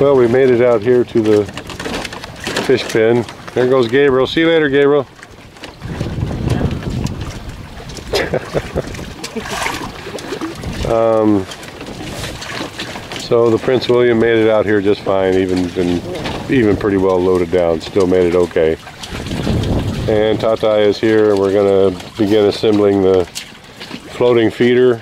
Well, we made it out here to the fish pen. There goes Gabriel. See you later, Gabriel. So the Prince William made it out here just fine, even pretty well loaded down. Still made it okay. And Tata is here, and we're going to begin assembling the floating feeder.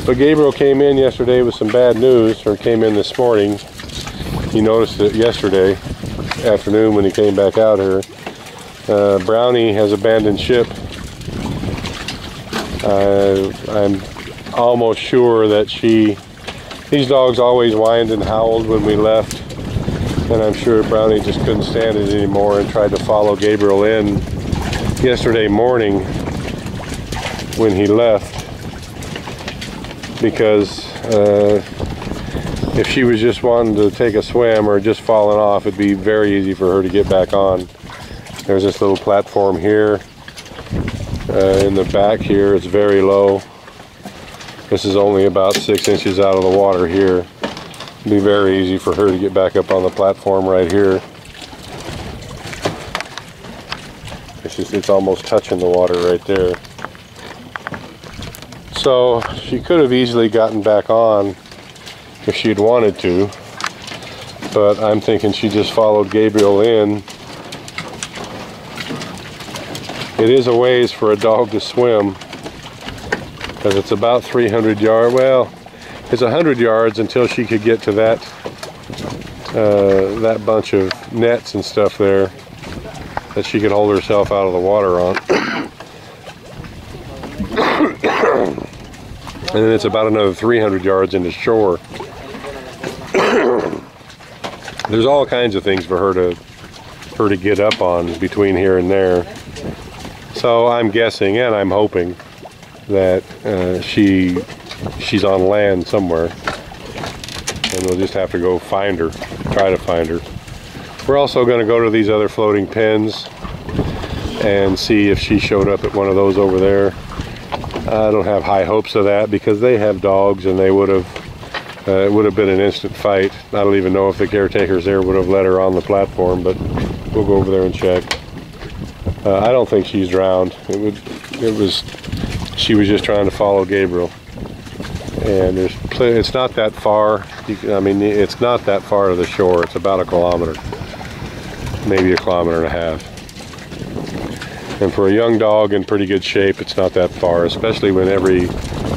But Gabriel came in yesterday with some bad news, or came in this morning. He noticed it yesterday afternoon when he came back out here. Brownie has abandoned ship. I'm almost sure that these dogs always whined and howled when we left, and I'm sure Brownie just couldn't stand it anymore and tried to follow Gabriel in yesterday morning when he left, because if she was just wanting to take a swim or just falling off, it'd be very easy for her to get back on. There's this little platform here in the back here. It's very low. This is only about 6 inches out of the water here. It'd be very easy for her to get back up on the platform right here. It's almost touching the water right there. So she could have easily gotten back on if she'd wanted to, but I'm thinking she just followed Gabriel in. It is a ways for a dog to swim, because it's about 300 yards. Well, it's 100 yards until she could get to that that bunch of nets and stuff there that she could hold herself out of the water on. And then it's about another 300 yards into shore. There's all kinds of things for her to get up on between here and there. So I'm guessing, and I'm hoping, that she's on land somewhere, and we'll just have to go find her, try to find her. We're also going to go to these other floating pens and see if she showed up at one of those over there. I don't have high hopes of that, because they have dogs, and they would have it would have been an instant fight. I don't even know if the caretakers there would have let her on the platform, but we'll go over there and check. I don't think she's drowned. She was just trying to follow Gabriel, and it's not that far. I mean, it's not that far to the shore. It's about 1 kilometer, maybe 1.5 kilometers. And for a young dog in pretty good shape, it's not that far, especially when every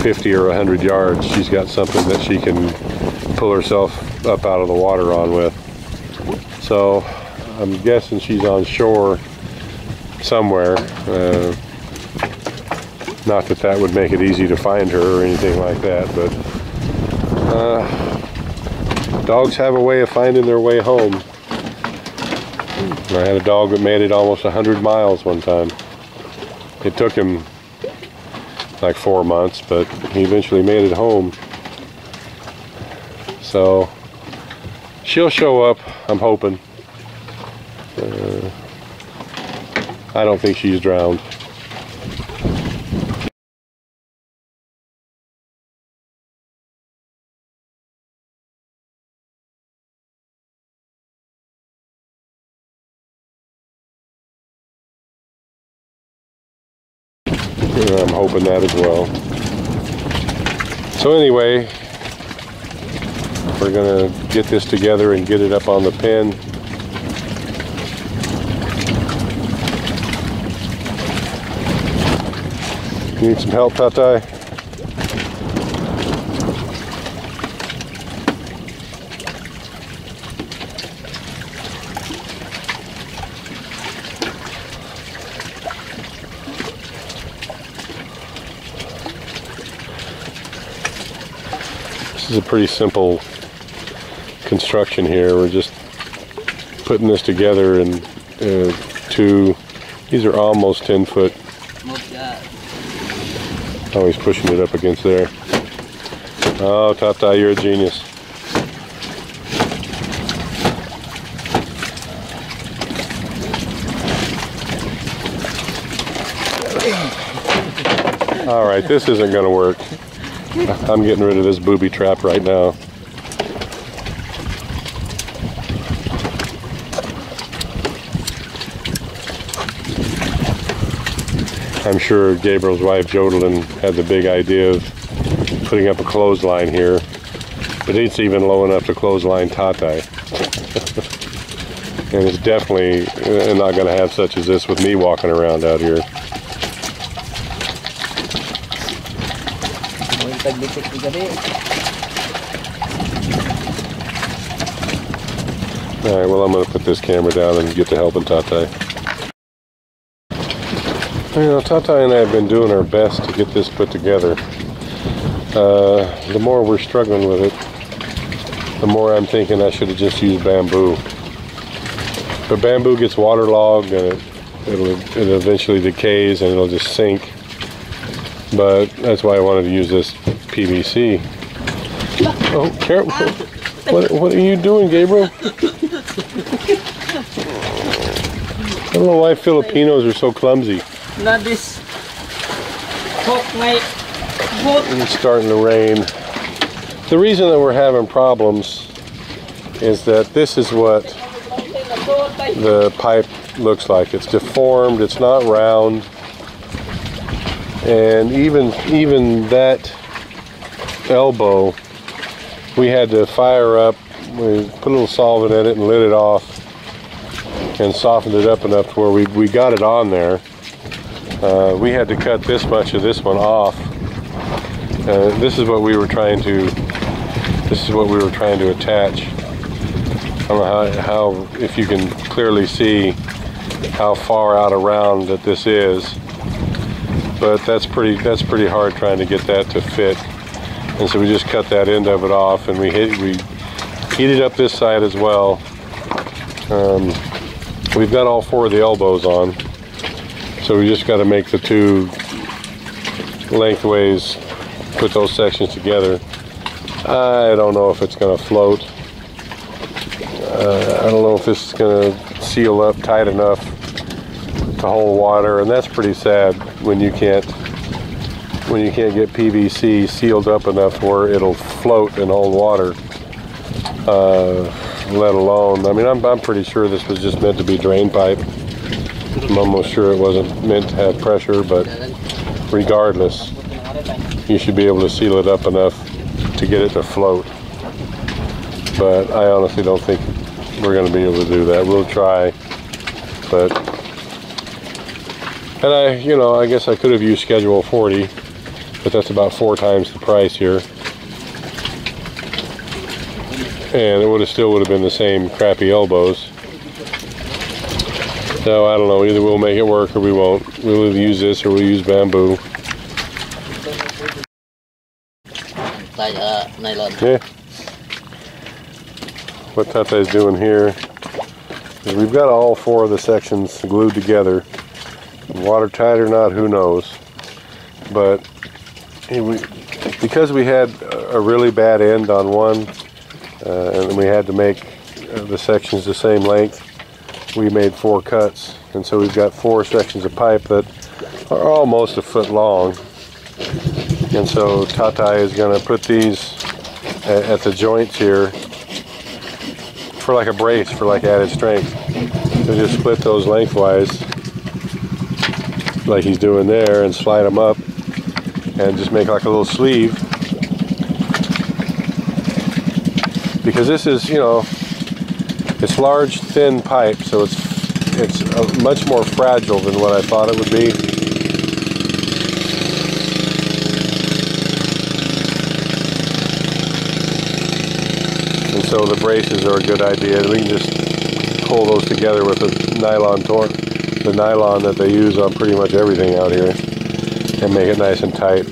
50 or 100 yards she's got something that she can pull herself up out of the water on with. So I'm guessing she's on shore somewhere. Not that that would make it easy to find her or anything like that, but dogs have a way of finding their way home. I had a dog that made it almost 100 miles one time. It took him like 4 months, but he eventually made it home. So she'll show up, I'm hoping. I don't think she's drowned. I'm hoping that as well. So anyway, we're gonna get this together and get it up on the pen. You need some help, Tatai? This is a pretty simple construction here. We're just putting this together in these are almost 10 foot. Oh, he's pushing it up against there. Oh, Tata, you're a genius. All right, this isn't going to work. I'm getting rid of this booby trap right now. I'm sure Gabriel's wife Jodelyn had the big idea of putting up a clothesline here, but it's even low enough to clothesline Tatai. And it's definitely not going to have such as this with me walking around out here. Alright, well I'm going to put this camera down and get to helping Tatai. You know, Tatai and I have been doing our best to get this put together. The more we're struggling with it, the more I'm thinking I should have just used bamboo. But bamboo gets waterlogged and it eventually decays and it'll just sink. But that's why I wanted to use this PVC. Oh, careful. What are you doing, Gabriel? I don't know why Filipinos are so clumsy. Not this. It's starting to rain. The reason that we're having problems is that this is what the pipe looks like. It's deformed, it's not round, and even that elbow we had to fire up. We put a little solvent in it and lit it off and softened it up enough to where we got it on there. We had to cut this much of this one off. This is what we were trying to attach. I don't know how if you can clearly see how far out around that this is, but that's pretty hard trying to get that to fit. And so we just cut that end of it off, and we heated up this side as well. We've got all four of the elbows on, so we just got to make the two lengthways, put those sections together. I don't know if it's going to float. I don't know if this is going to seal up tight enough to hold water, and that's pretty sad when you can't get PVC sealed up enough where it'll float and hold water. Let alone, I mean, I'm pretty sure this was just meant to be drain pipe. I'm almost sure it wasn't meant to have pressure, but regardless, you should be able to seal it up enough to get it to float. But I honestly don't think we're going to be able to do that. We'll try, but, and I guess I could have used Schedule 40, but that's about 4 times the price here. And it still would have been the same crappy elbows. So I don't know, either we'll make it work or we won't. We'll either use this or we'll use bamboo. Yeah. What Tatai's doing here is we've got all 4 of the sections glued together. Watertight or not, who knows. But because we had a really bad end on one, and we had to make the sections the same length, we made 4 cuts, and so we've got 4 sections of pipe that are almost a foot long. And so Tatai is going to put these at the joints here for like a brace, for like added strength. So just split those lengthwise like he's doing there and slide them up and just make like a little sleeve. Because this is, it's large, thin pipe, so it's much more fragile than what I thought it would be. And so the braces are a good idea. We can just pull those together with a nylon torque, the nylon that they use on pretty much everything out here, and make it nice and tight.